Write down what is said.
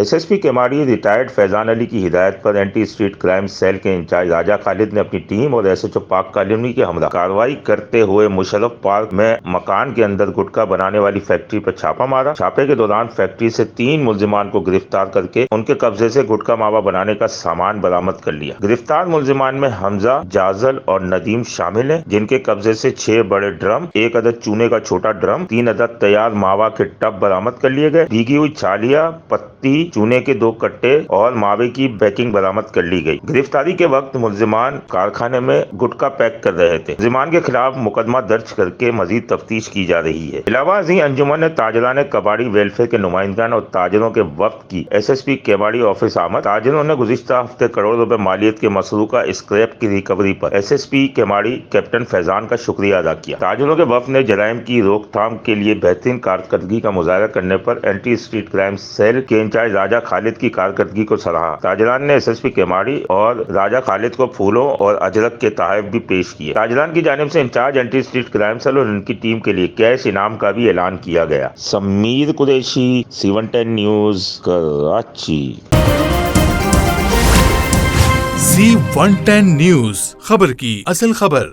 SSP Keamari retired Faizan Ali की हिदायत पर एंटी स्ट्रीट क्राइम सेल के इंचार्ज राजा खालिद ने अपनी टीम और SHO पाक कॉलोनी के हमरा कार्रवाई करते हुए मुशर्रफ पार्क में मकान के अंदर गुटखा बनाने वाली फैक्ट्री पर छापा मारा। छापे के दौरान फैक्ट्री से 3 मुल्जिमान को गिरफ्तार करके उनके कब्जे से गुटखा मावा बनाने का सामान बरामद कर लिया। गिरफ्तार मुल्जिमान में हमजा, जाजल और नदीम शामिल हैं, जिनके कब्जे से 6 बड़े ड्रम, 1 अदद चूने का छोटा ड्रम, 3 अदद तैयार मावा के टब बरामद कर लिए गए। भीगी हुई छालियां, पत्ती, चूने के 2 कट्टे और मावे की पैकिंग बरामद कर ली गई। गिरफ्तारी के वक्त मुल्जिमान कारखाने में गुटखा पैक कर रहे थे। मुल्जिमान के खिलाफ मुकदमा दर्ज करके मजीद तफ्तीश की जा रही है। इलावा अंजुमन ताजरान कबाड़ी वेलफेयर के नुमाइंदान और ताजरों के वफ्द की SSP केमाड़ी ऑफिस आमद। ताजरों ने गुज़िश्ता हफ्ते करोड़ रुपए मालियत के मसरूका स्क्रैप की रिकवरी पर SSP केमाड़ी कैप्टन फैजान का शुक्रिया अदा किया। ताजरों के वफ्द ने जराइम की रोकथाम के लिए बेहतरीन कारकर्दगी का मुजाहरा करने पर एंटी स्ट्रीट क्राइम सेल के इंचार्ज राजा खालिद की कारकर्दगी को सराहा। ताजरान ने SSP केमाड़ी और राजा खालिद को फूलों और अजरक के तोहफे भी पेश किए। ताजरान की जानिब से in charge anti street crime cell और उनकी टीम के लिए कैश इनाम का भी ऐलान किया गया। Sameer Qureshi, C110 news, Karachi. C110 news, खबर की असल खबर।